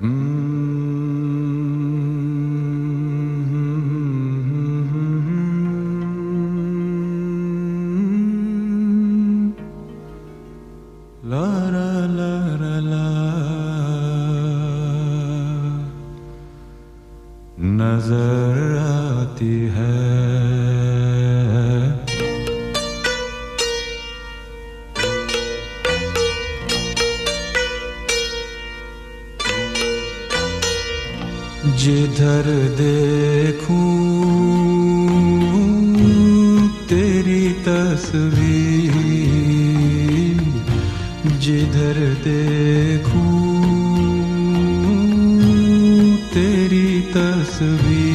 ला ला ला ला ला नजर आती है जिधर देखूं तेरी तस्वीर, जिधर देखूं तेरी तस्वीर।